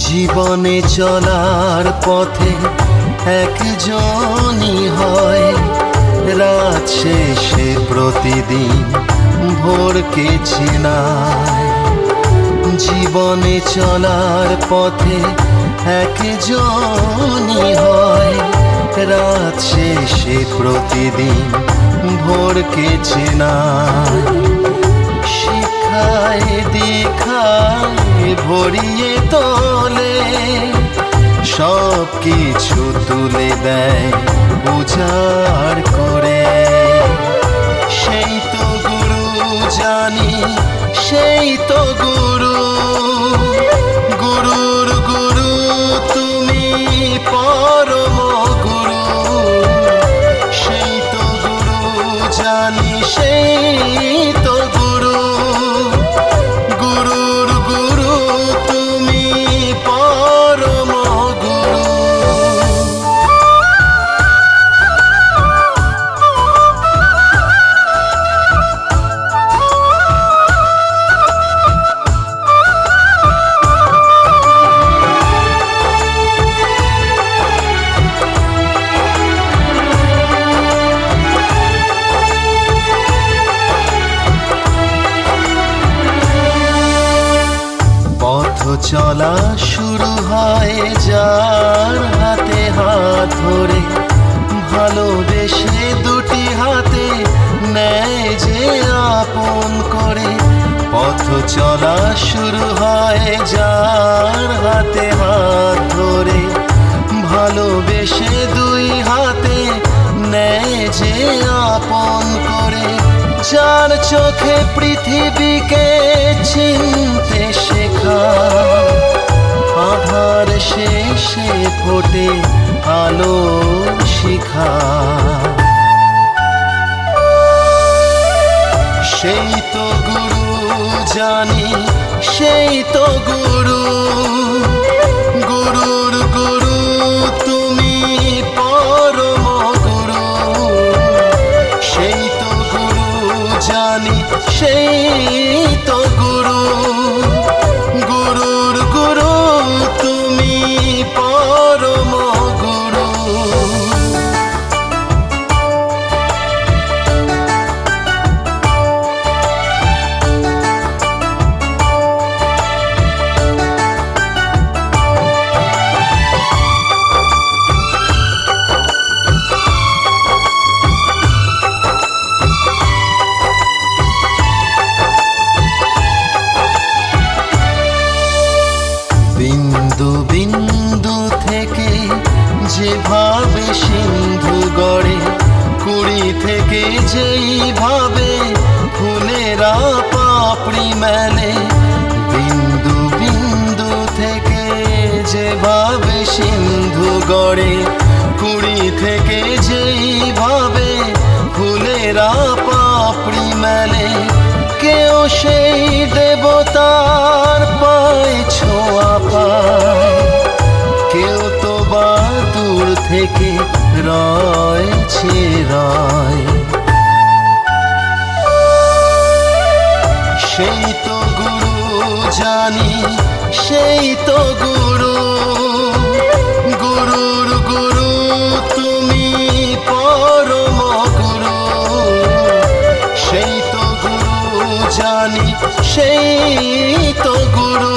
জীবনে চলার পথে একজনই হয়, রাত শেষে প্রতিদিন ভোরকে চেনায়। জীবনে চলার পথে একজনই হয়, রাত শেষে প্রতিদিন ভোরকে চেনায়। শিক্ষায় দীক্ষায় ভরিয়ে তোলে, সব কিছু তুলে দেয় উজাড় করে। সেই তো গুরু জানি, সেই তো গুরু, গুরুর গুরু তুমি পরম গুরু। সেই তো গুরু জানি, সেই তো গুরু, গুরুর গুরু তুমি পরম গুরু। পথ চলা শুরু হয় যার হাতে হাত ধরে, ভালোবেসে দুটি হাতে নেয় যে আপন করে। পথ চলা শুরু হয় যার হাতে হাত ধরে, ভালোবেসে দুই হাতে নেয় যে আপন করে। যার চোখে পৃথিবীকে চিনতে শেখা, আধার শেষে ফোটে আলো শিখা। সেই তো গুরু জানি, সেই তো গুরু, গুরুর গুরু তুমি পরম গুরু। সেই তো গুরু জানি, সেই তো গুরু, গুরুর গুরু তুমি পরম গুরু। বিন্দু বিন্দু থেকে যেভাবে সিন্ধু গড়ে, কুড়ি থেকে যেইভাবে ফুলেরা পাপড়ি মেলে। বিন্দু বিন্দু থেকে যেভাবে সিন্ধু গড়ে, কুড়ি থেকে যেইভাবে ফুলেরা পাপড়ি মেলে। কেউ সেই দেবতার পায় ছোঁয়া পায়, কেউ তো বা দূর থেকে রয়েছে রয়। সেই তো গুরু জানি, সেই তো গুরু, গুরুর গুরু তুমি পরম গুরু। সেই তো গুরু জানি, সেই তো গুরু,